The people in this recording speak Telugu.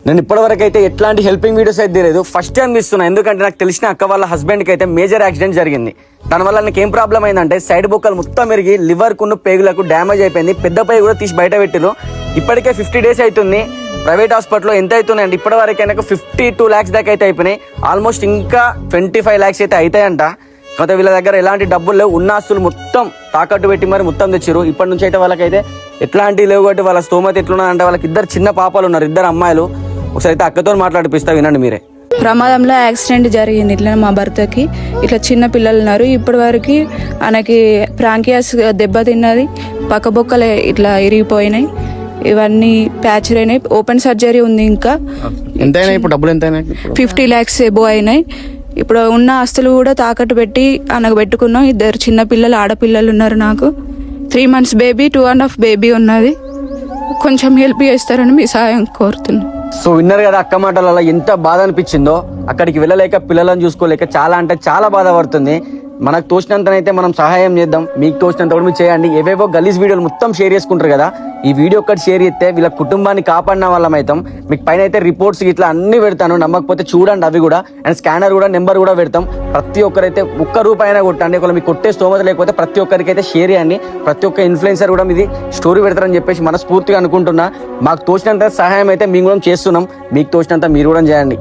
నేను ఇప్పటివరకు అయితే ఎట్లాంటి హెల్పింగ్ వీడియోస్ అయితే లేదు, ఫస్ట్ టైం ఇస్తున్నా. ఎందుకంటే నాకు తెలిసిన అక్క వాళ్ళ హస్బెండ్కి అయితే మేజర్ యాక్సిడెంట్ జరిగింది. దానివల్ల నాకు ఏం ప్రాబ్లం అయిందంటే సైడ్ బొక్కలు మొత్తం మెరిగి లివర్ కున్న పేగులకు డ్యామేజ్ అయిపోయింది. పెద్ద పై కూడా తీసి బయట పెట్టిరు. ఇప్పటికే 50 days అవుతుంది. ప్రైవేట్ హాస్పిటల్లో ఎంత అవుతున్నాయండి ఇప్పటి వరకు నాకు 52 lakhs దాకా అయితే అయిపోయినాయి. ఆల్మోస్ట్ ఇంకా 25 lakhs అయితే అవుతాయంట. కాకపోతే వీళ్ళ దగ్గర ఎలాంటి డబ్బులు లేవు. ఉన్న ఆస్తులు మొత్తం తాకట్టు పెట్టి మరి మొత్తం తెచ్చిరు. ఇప్పటి నుంచి అయితే వాళ్ళకైతే ఎట్లాంటి లేవు కాబట్టి వాళ్ళ స్తోమత ఎట్లున్నారంటే వాళ్ళకి 2 చిన్న పాపలు ఉన్నారు, 2 అమ్మాయిలు. ఒకసారి అయితే అక్కతో మాట్లాడిపిస్తా, వినండి మీరే. ప్రమాదంలో యాక్సిడెంట్ జరిగింది. ఇట్లా మా భర్తకి ఇట్లా చిన్న పిల్లలు ఉన్నారు. ఇప్పటి వరకు ఆయనకి ప్రాంకియాస్ దెబ్బతిన్నది, పక్క బొక్కలు ఇట్లా ఇరిగిపోయినాయి, ఇవన్నీ ప్యాచర్ అయినాయి. ఓపెన్ సర్జరీ ఉంది. ఇంకా ఎంతైనా ఇప్పుడు డబ్బులు ఎంతైనా 50 lakhs ఎబో అయినాయి. ఇప్పుడు ఉన్న ఆస్తులు కూడా తాకట్టు పెట్టి ఆయనకు పెట్టుకున్నాం. 2 చిన్న పిల్లలు, ఆడపిల్లలు ఉన్నారు. నాకు 3 months బేబీ, 2.5 బేబీ ఉన్నది. కొంచెం హెల్ప్ చేస్తారని మీ సహాయం కోరుతున్నాను. సో విన్నారు కదా అక్క మాటలలో ఎంత బాధ అనిపించిందో. అక్కడికి వెళ్ళలేక పిల్లలను చూసుకోలేక చాలా అంటే చాలా బాధపడుతుంది. మనకు తోచినంతనైతే మనం సహాయం చేద్దాం, మీకు తోచినంత కూడా మీరు చేయండి. ఏవేవో గలీజ్ వీడియోలు మొత్తం షేర్ చేసుకుంటారు కదా, ఈ వీడియో ఒక్కటి షేర్ చేస్తే వీళ్ళ కుటుంబాన్ని కాపాడిన వాళ్ళం అవుతాం. మీకు పైన అయితే రిపోర్ట్స్ ఇట్లా అన్ని పెడతాను, నమ్మకపోతే చూడండి అవి కూడా. అండ్ స్కానర్ కూడా నెంబర్ కూడా పెడతాం. ప్రతి ఒక్కరైతే ₹1 కొట్టండి. ఒకవేళ మీకు కొట్టే స్తోమత లేకపోతే ప్రతి ఒక్కరికి అయితే షేర్ చేయండి. ప్రతి ఒక్క ఇన్ఫ్లుయెన్సర్ కూడా మీది స్టోరీ పెడతారని చెప్పేసి మనస్ఫూర్తిగా అనుకుంటున్నా. మాకు తోచినంత సహాయం అయితే మేము కూడా చేస్తున్నాం, మీకు తోచినంత మీరు కూడా చేయండి.